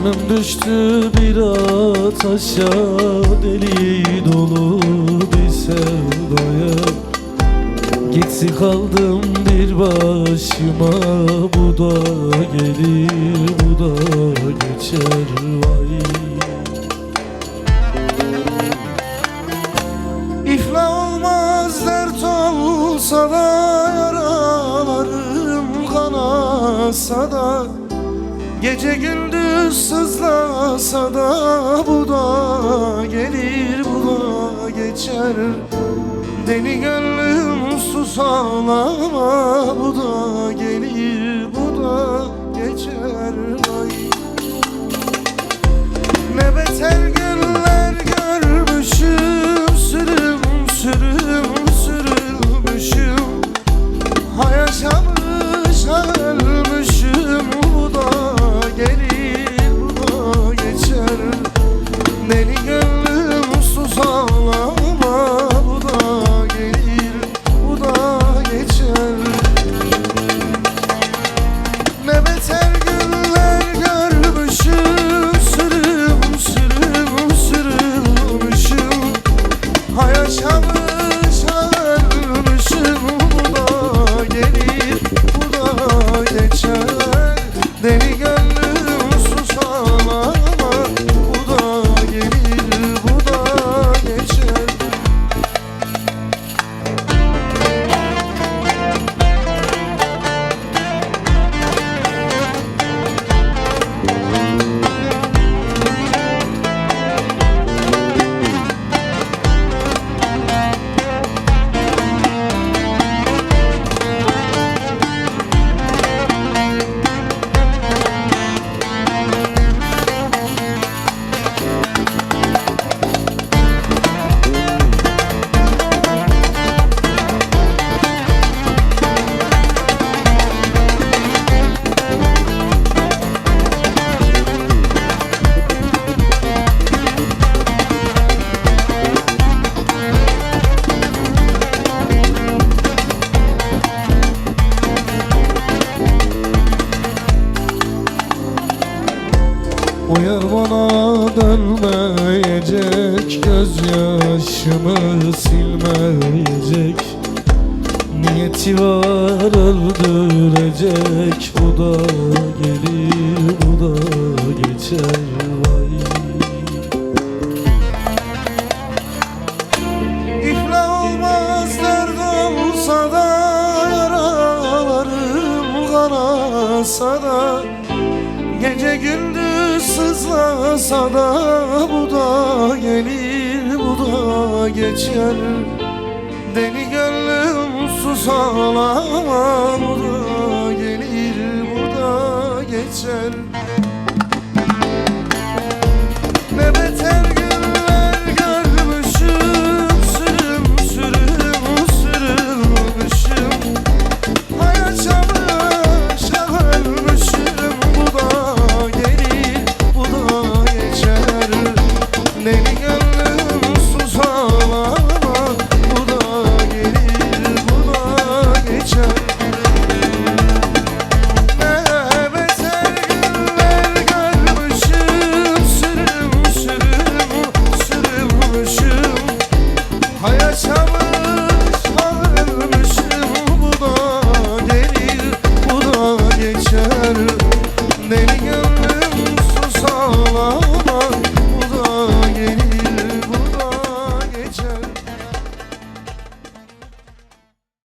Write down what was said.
Gönlüm düştü bir ataşa, deli dolu bir sevdaya. Gitsi kaldım bir başıma, bu da gelir bu da geçer vay. İflah olmaz dert olsa da, yaralarım kanasa da, gece gündüz sızlasa da, bu da gelir bu da geçer. Deli gönlüm sus ağlama, bu da gelir bu da geçer ay. Ne beter günler görmüşüm, sürüm sürüm sürülmüşüm. Ha yaşamış ha ölmüşüm, bu da gelir bu da geçer. Deli gönlüm sus ağlama, bu da gelir bu da geçer. Ne beter günler görmüşüm, sürüm sürüm sürülmüşüm. Ha yaşamış ha ölmüşüm, bu da gelir bu da geçer. Deli gönlüm sus ağlama, bu da gelir bu da geçer. O yar bana dönmeyecek, gözyaşımı silmeyecek. Niyeti var öldürecek, bu da gelir bu da geçer vay. İflah olmaz dert olsa da, yaralarım kanasa da, gece gündüz sızlasa da, bu da gelir bu da geçer. Deli gönlüm sus ağlama, bu da gelir bu da geçer.